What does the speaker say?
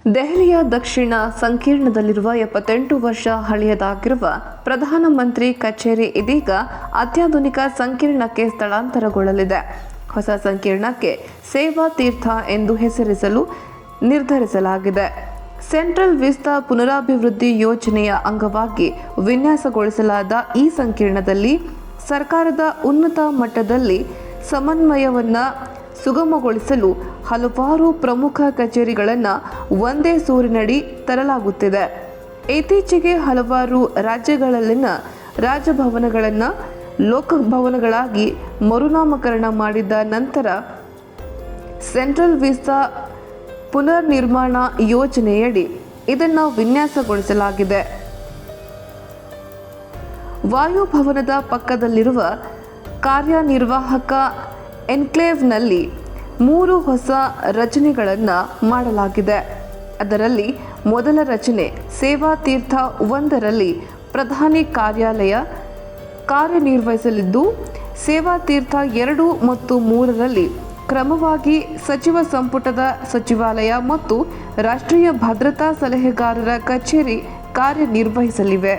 ದೆಹಲಿಯ ದಕ್ಷಿಣ ಸಂಕೀರ್ಣದಲ್ಲಿರುವ 78 ವರ್ಷ ಹಳೆಯದಾಗಿರುವ ಪ್ರಧಾನಮಂತ್ರಿ ಕಚೇರಿ ಇದೀಗ ಅತ್ಯಾಧುನಿಕ ಸಂಕೀರ್ಣಕ್ಕೆ ಸ್ಥಳಾಂತರಗೊಳ್ಳಲಿದೆ. ಹೊಸ ಸಂಕೀರ್ಣಕ್ಕೆ ಸೇವಾ ತೀರ್ಥ ಎಂದು ಹೆಸರಿಸಲು ನಿರ್ಧರಿಸಲಾಗಿದೆ. ಸೆಂಟ್ರಲ್ ವಿಸ್ತಾ ಪುನರಾಭಿವೃದ್ಧಿ ಯೋಜನೆಯ ಅಂಗವಾಗಿ ವಿನ್ಯಾಸಗೊಳಿಸಲಾದ ಈ ಸಂಕೀರ್ಣದಲ್ಲಿ ಸರ್ಕಾರದ ಉನ್ನತ ಮಟ್ಟದಲ್ಲಿ ಸಮನ್ವಯವನ್ನು ಸುಗಮಗೊಳಿಸಲು ಹಲವಾರು ಪ್ರಮುಖ ಕಚೇರಿಗಳನ್ನು ಒಂದೇ ಸೂರಿನಡಿ ತರಲಾಗುತ್ತಿದೆ. ಇತ್ತೀಚೆಗೆ ಹಲವಾರು ರಾಜ್ಯಗಳಲ್ಲಿನ ರಾಜಭವನಗಳನ್ನು ಲೋಕಭವನಗಳಾಗಿ ಮರುನಾಮಕರಣ ಮಾಡಿದ ನಂತರ ಸೆಂಟ್ರಲ್ ವಿಸ್ತಾ ಪುನರ್ ನಿರ್ಮಾಣ ಯೋಜನೆಯಡಿ ಇದನ್ನು ವಿನ್ಯಾಸಗೊಳಿಸಲಾಗಿದೆ. ವಾಯುಭವನದ ಪಕ್ಕದಲ್ಲಿರುವ ಕಾರ್ಯನಿರ್ವಾಹಕ ಎನ್ಕ್ಲೇವ್ನಲ್ಲಿ 3 ಹೊಸ ರಚನೆಗಳನ್ನು ಮಾಡಲಾಗಿದೆ. ಅದರಲ್ಲಿ ಮೊದಲ ರಚನೆ ಸೇವಾ ತೀರ್ಥ 1ರಲ್ಲಿ ಪ್ರಧಾನಿ ಕಾರ್ಯಾಲಯ ಕಾರ್ಯನಿರ್ವಹಿಸಲಿದ್ದು, ಸೇವಾ ತೀರ್ಥ 2 ಮತ್ತು 3ರಲ್ಲಿ ಕ್ರಮವಾಗಿ ಸಚಿವ ಸಂಪುಟದ ಸಚಿವಾಲಯ ಮತ್ತು ರಾಷ್ಟ್ರೀಯ ಭದ್ರತಾ ಸಲಹೆಗಾರರ ಕಚೇರಿ ಕಾರ್ಯನಿರ್ವಹಿಸಲಿವೆ.